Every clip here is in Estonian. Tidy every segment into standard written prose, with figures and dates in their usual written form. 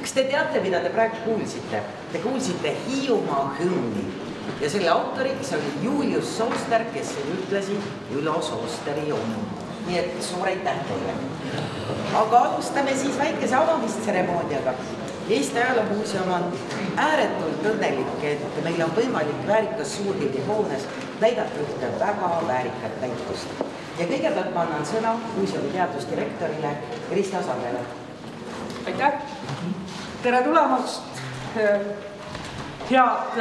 Kas te teate, mida te praegu kuulsite? Te kuulsite Hiiumaa hümni ja selle autoriks oli Julius Sooster, kes ütlesi Ülo Soosteri onu. Nii et suur aitäh teile. Aga alustame siis väikese avamistseremooniaga. Eesti Ajaloomuuseum on ääretult õnnelik, et meil on võimalik väärikas suurhildihoones näidata ühte väga väärikat näitust. Ja kõigepealt ma annan sõna muuseumi teadusdirektorile Krista Sarvele. Aitäh! Tere tulemast! Head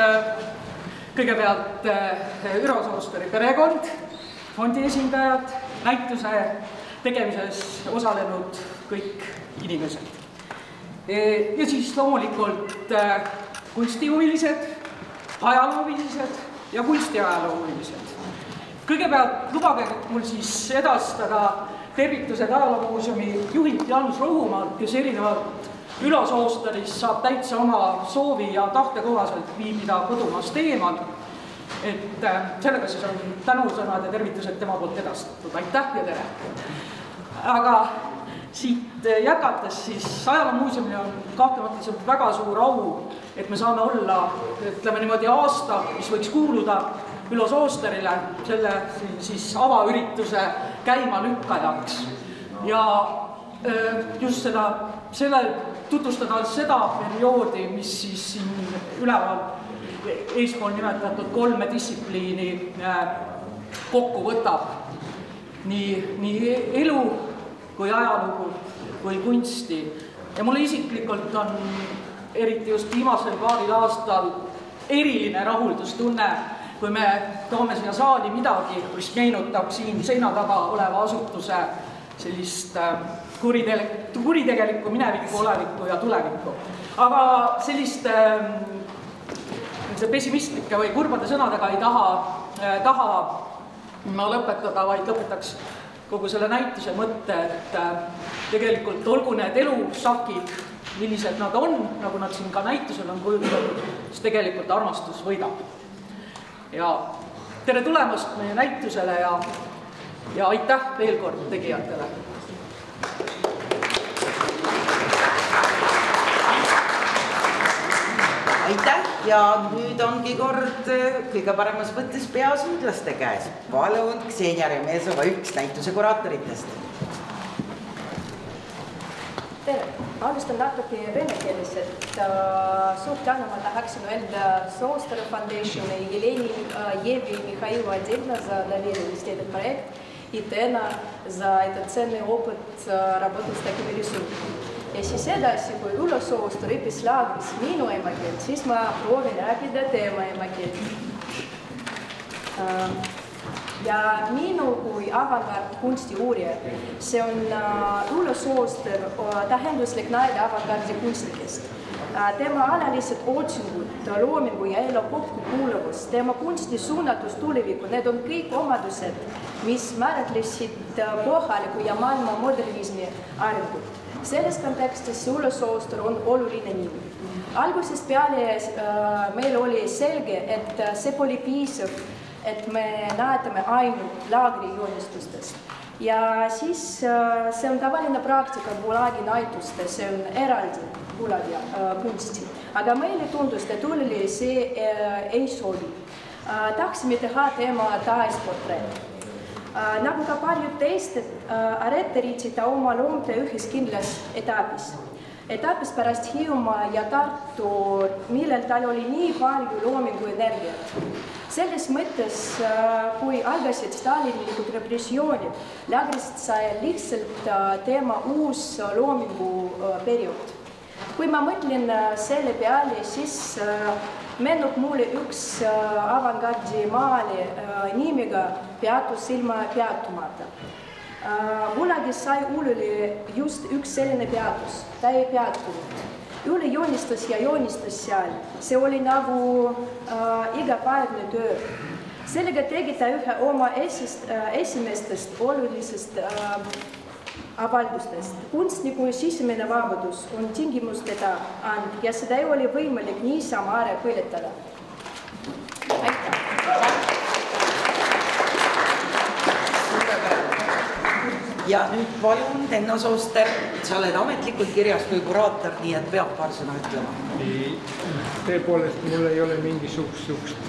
kõigepealt Ülo Soosteri perekond, fondi esindajad, näituse tegemises osalenud kõik inimesed. Ja siis loomulikult kunstihuvilised, ajaloohuvilised ja kunstiajaloohuvilised. Kõigepealt lubage mul siis edastada tervitused Ajaloomuuseumi juhilt Jaanus Rohumaalt, kes erinevalt Ülo Soosterist saab täitsa oma soovi ja tahte kohaselt viibida kodumaast eemal. Et sellega siis on tänusõnad ja tervitused tema poolt edastatud. Aitäh ja tere! Aga siit jätkates siis Ajaloomuuseumil on kahtlemata väga suur au, et me saame olla, ütleme niimoodi aasta, mis võiks kuuluda Ülo Soosterile, selle siis avaürituse käima lükkajaks. Ja just tutvustada seda perioodi, mis siis siin üleval eespool nimetatud 3 distsipliini kokku võtab. Nii elu kui ajalugu kui kunsti. Ja mulle isiklikult on eriti just viimasel paaril aastal eriline rahuldustunne, kui me toome siia saali midagi, mis meenutab siin seina taga oleva asutuse sellist kuritegelikku minevikku, olevikku ja tulevikku. Aga selliste pessimistlike või kurbade sõnadega ei taha ma lõpetada, vaid lõpetaks kogu selle näituse mõtte, et tegelikult olgu need elusakid, millised nad on, nagu nad siin ka näitusel on kujutatud, siis tegelikult armastus võidab. Ja tere tulemast meie näitusele ja aitäh veel kord tegijatele. Aitäh ja nüüd ongi kord kõige paremas mõttes peasüüdlaste käes. Palun Ksenia Remezova, üks näituse kuraatoritest. Tere! Alustan natuke vene keeles, et suht tänu ma tahaksin öelda Soosteri Foundation ja Елени Еве и Михаилу отдельно за доверенность этот проект и Тена за этот ценный опыт работать с такими рисунками. Ja siis edasi, kui Ülo Sooster õppis laagris minu emakeelt, siis ma proovin rääkida tema emakeelt. Ja minu kui avantgard kunsti uurija, see on Ülo Sooster tähenduslik näide avantgardi kunstnikest. Tema alalised otsingud, loomingu ja elu kokkukuuluvus, tema kunsti suunatus tulevikku, need on kõik omadused, mis määratlesid kohaliku ja maailma modernismi arengut. Selles kontekstis Ülo Sooster on oluline nimi. Algusest peale meil oli selge, et see pole piisav, et me näetame ainult laagri joonistustes. Ja siis see on tavaline praktika Gulagi näitustes, see on eraldi Gulagi kunsti. Aga meile tundus, et Ülele see ei sobi. Tahtsime teha tema täisportreet. Nagu ka paljud teised, Arete riitsi ta oma loomte ühes kindlas etapis. Etapis pärast Hiiumaa ja Tartu, millel tal oli nii palju loomingu energiat. Selles mõttes, kui algasid stalinilikud repressioonid, laagrist sai lihtsalt tema uus loomingu periood. Kui ma mõtlen selle peale, siis meenub mulle üks avantgardi maali nimega Peatus ilma peatumata. Kunagi sai Ülele just üks selline peatus, ta ei peatunud. Üle joonistas ja joonistas seal. See oli nagu igapäevne töö. Sellega tegi ta ühe oma esimestest olulisest avaldustest. Kunstniku sisemine vabadus on tingimusteta and ja seda ei ole võimalik niisama ära põletada. Aitäh! Ja nüüd palun, Enno Sooster, sa oled ametlikult kirjas kui kuraator, nii et peab paar sõna ütlema. Tõepoolest, mul ei ole mingisugust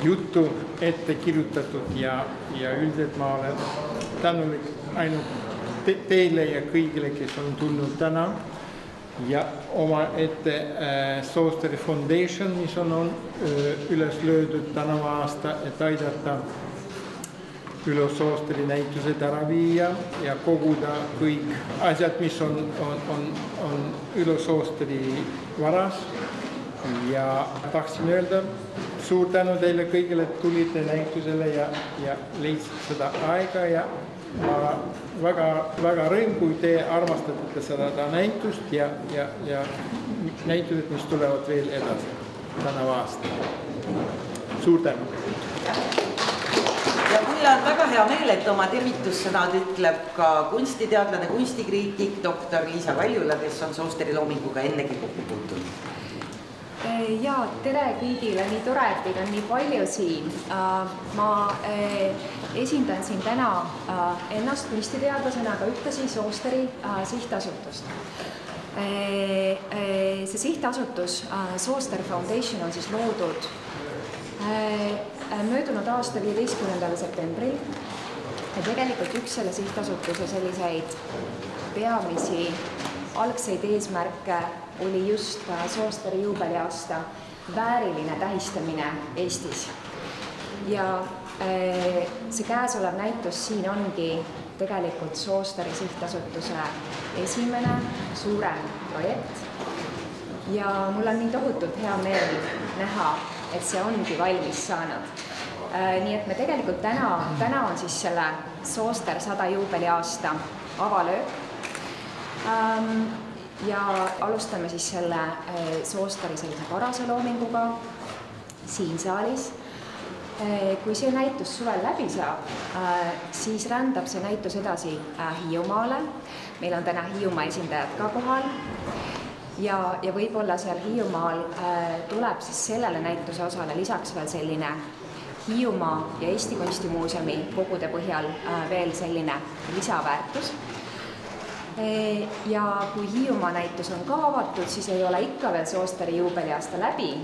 juttu ette kirjutatud ja üldiselt ma olen tänulik ainult teile ja kõigile, kes on tulnud täna ja oma ette Soosteri Foundation, mis on üles löödud tänavu aasta, et aidata Ülo Soosteri näitused ära viia ja koguda kõik asjad, mis on Ülo Soosteri varas. Ja tahtsin öelda suur tänu teile kõigile, et tulite näitusele ja leidsid seda aega ja ma väga rõõm, kui te armastate seda näitust ja näitused, mis tulevad veel edasi tänavu aasta. Suur tänu! Ja mulle on väga hea meel, et oma tervitussõnad ütleb ka kunstiteadlane, kunstikriitik, doktor Liisa Kaljula, kes on Soosteri loominguga ennegi kokku puutunud. Ja tere kõigile, nii tore, et teid on nii palju siin. Ma esindan siin täna ennast kunstiteadlasena, aga ühtlasi Soosteri sihtasutust. See sihtasutus Sooster Foundation on siis loodud möödunud aasta 15. septembril ja tegelikult üks selle sihtasutuse selliseid peamisi algseid eesmärke oli just Soosteri juubeliaasta vääriline tähistamine Eestis. Ja see käesolev näitus siin ongi tegelikult Soosteri sihtasutuse esimene suurem projekt. Ja mul on nii tohutult hea meel näha, et see ongi valmis saanud. Nii et me tegelikult täna on siis selle Sooster 100 juubeliaasta avalöök. Ja alustame siis selle Soosteri sellise varase loominguga siin saalis. Kui see näitus suvel läbi saab, siis rändab see näitus edasi Hiiumaale. Meil on täna Hiiumaa esindajad ka kohal. Ja võib-olla seal Hiiumaal tuleb siis sellele näituse osale lisaks veel selline Hiiumaa ja Eesti Kunstimuuseumi kogude põhjal veel selline lisaväärtus. Ja kui Hiiumaa näitus on ka avatud, siis ei ole ikka veel Soosteri juubeliaasta läbi.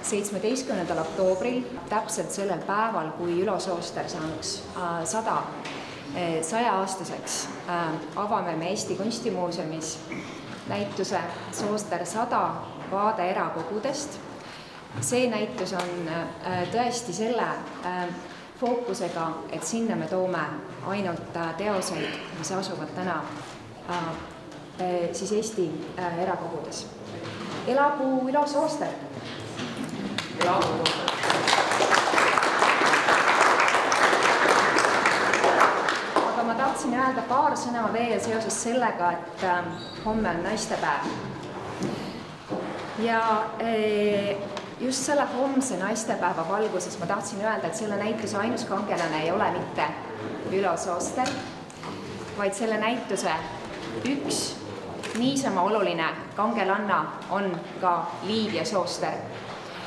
17. oktoobril, täpselt sellel päeval, kui Ülo Sooster saaks 100-aastaseks, avame me Eesti Kunstimuuseumis näituse Sooster 100 vaade erakogudest. See näitus on tõesti selle fookusega, et sinna me toome ainult teoseid, mis asuvad täna siis Eesti erakogudes. Elagu Ülo Sooster! Aga ma tahtsin öelda paar sõna veel seoses sellega, et homme on naistepäev. Ja just selle homse naistepäeva valguses ma tahtsin öelda, et selle näituse ainus kangelane ei ole mitte Ülo Sooster, vaid selle näituse üks niisama oluline kangelanna on ka Liidia Sooster.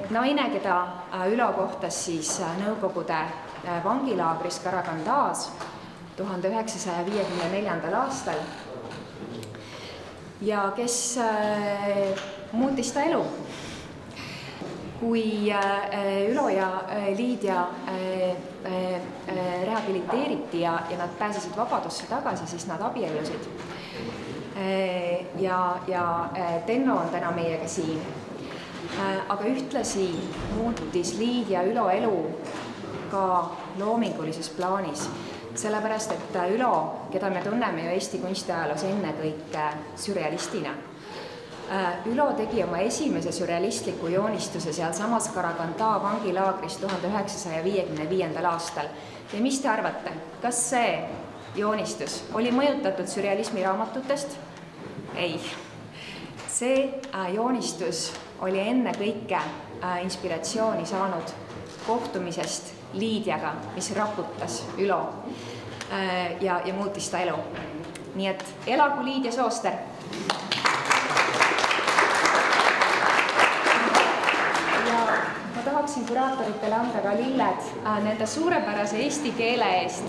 Naine, keda Ülo kohtas siis Nõukogude vangilaagris Karagandaas 1954. aastal ja kes muutis ta elu. Kui Ülo ja Liidia rehabiliteeriti ja nad pääsesid vabadusse tagasi, siis nad abiellusid. Ja Tenno on täna meiega siin. Aga ühtlasi muutis Liidia Ülo elu ka loomingulises plaanis, sellepärast et Ülo, keda me tunneme ju Eesti kunstiajaloos ennekõike sürrealistina, Ülo tegi oma esimese sürrealistliku joonistuse seal samas Karaganda vangilaagris 1955. aastal. Ja mis te arvate, kas see joonistus oli mõjutatud sürrealismi raamatutest? Ei. See joonistus oli enne kõike inspiratsiooni saanud kohtumisest Liidiaga, mis raputas Ülo ja muutis ta elu. Nii et elagu Liidia Sooster! tahaksin kuraatoritele anda ka lilled nende suurepärase eesti keele eest.